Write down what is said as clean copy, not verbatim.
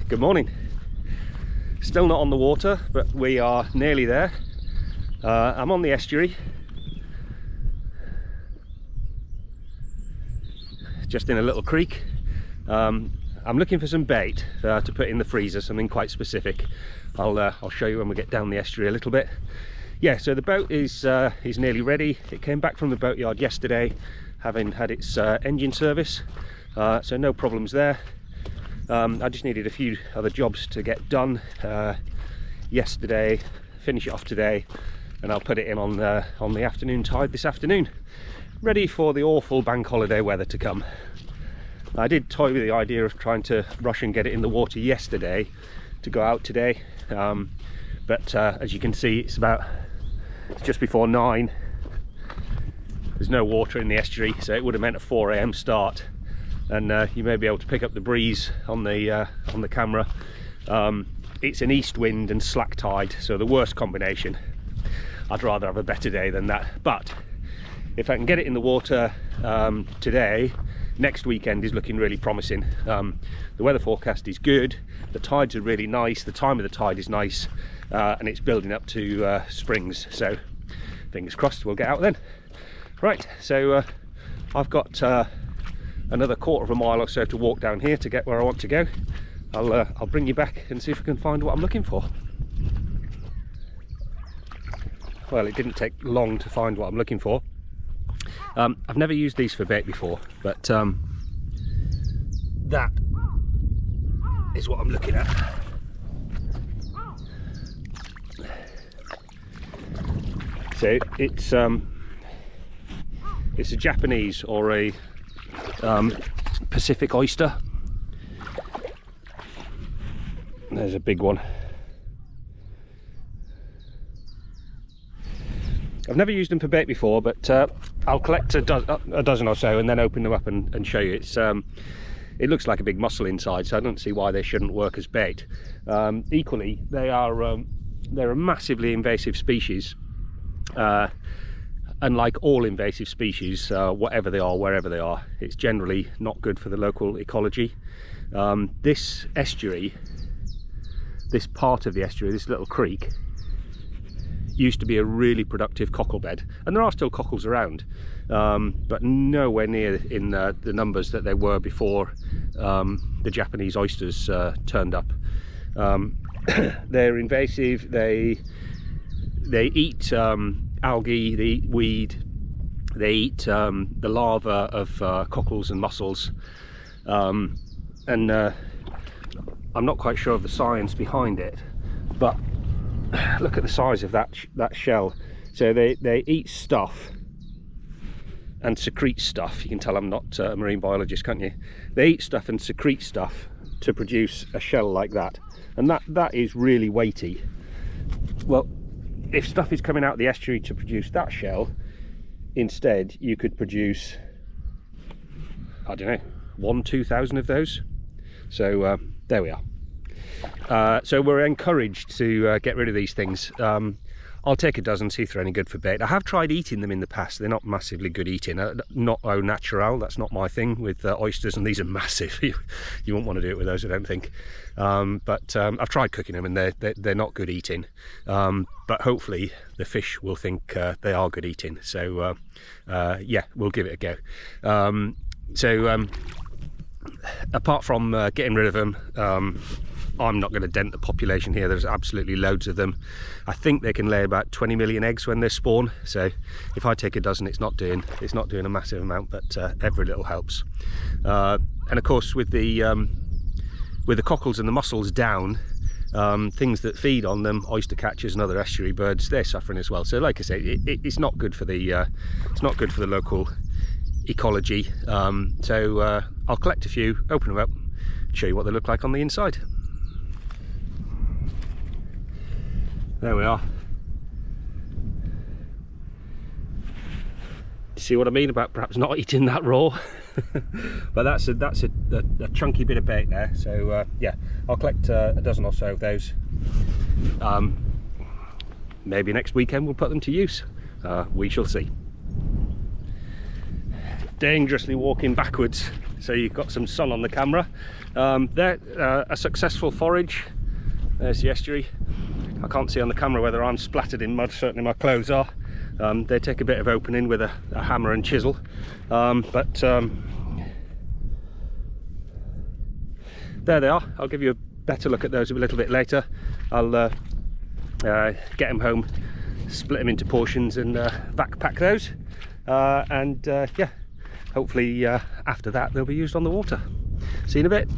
Good morning. Still not on the water, but we are nearly there. I'm on the estuary, just in a little creek. I'm looking for some bait to put in the freezer, something quite specific. I'll show you when we get down the estuary a little bit. Yeah, so the boat is nearly ready. It came back from the boatyard yesterday, having had its engine service, so no problems there. I just needed a few other jobs to get done yesterday, finish it off today, and I'll put it in on the afternoon tide this afternoon, ready for the awful bank holiday weather to come. I did toy with the idea of trying to rush and get it in the water yesterday to go out today, but as you can see, it's just before 9. There's no water in the estuary, so it would have meant a 4 AM start. And you may be able to pick up the breeze on the camera. It's an east wind and slack tide, so the worst combination. I'd rather have a better day than that, but if I can get it in the water today, next weekend is looking really promising. The weather forecast is good, the tides are really nice, the time of the tide is nice, and it's building up to springs, so fingers crossed we'll get out then. Right, so I've got another 1/4 mile or so to walk down here to get where I want to go. I'll bring you back and see if I can find what I'm looking for. Well, it didn't take long to find what I'm looking for. I've never used these for bait before, but that is what I'm looking at. So it's a Japanese or a Pacific oyster. There's a big one. I've never used them for bait before, but I'll collect a dozen or so and then open them up and show you. It looks like a big mussel inside, so I don't see why they shouldn't work as bait. Equally, they're a massively invasive species. And like all invasive species, whatever they are, wherever they are, it's generally not good for the local ecology. This estuary, this part of the estuary, this little creek, used to be a really productive cockle bed, and there are still cockles around, but nowhere near in the numbers that they were before the Japanese oysters turned up. They're invasive. They eat algae, they eat weed, they eat the larvae of cockles and mussels, and I'm not quite sure of the science behind it, but look at the size of that shell. So they eat stuff and secrete stuff. You can tell I'm not a marine biologist, can't you? They eat stuff and secrete stuff to produce a shell like that, and that is really weighty. Well, if stuff is coming out of the estuary to produce that shell, instead you could produce, I don't know, 1,000–2,000 of those. So there we are. So we're encouraged to get rid of these things. I'll take a dozen, see if they're any good for bait. I have tried eating them in the past. They're not massively good eating. Not au naturel, that's not my thing with oysters, and these are massive. You won't want to do it with those, I don't think. But I've tried cooking them, and they're not good eating. But hopefully the fish will think they are good eating. So yeah, we'll give it a go. Apart from getting rid of them, I'm not going to dent the population here. There's absolutely loads of them. I think they can lay about 20 million eggs when they spawn, so if I take a dozen, it's not doing a massive amount, but every little helps. And of course, with the cockles and the mussels down, things that feed on them, oyster catchers and other estuary birds, they're suffering as well. So like I say, it's not good for the local ecology. So I'll collect a few, open them up, show you what they look like on the inside. There we are. See what I mean about perhaps not eating that raw? But that's a chunky bit of bait there. So yeah, I'll collect a dozen or so of those. Maybe next weekend we'll put them to use. We shall see. dangerously walking backwards, so you've got some sun on the camera. They're a successful forage. There's the estuary. I can't see on the camera whether I'm splattered in mud, certainly my clothes are. They take a bit of opening with a hammer and chisel, but there they are. I'll give you a better look at those a little bit later. I'll get them home, split them into portions and backpack those, and yeah, hopefully after that they'll be used on the water. See you in a bit.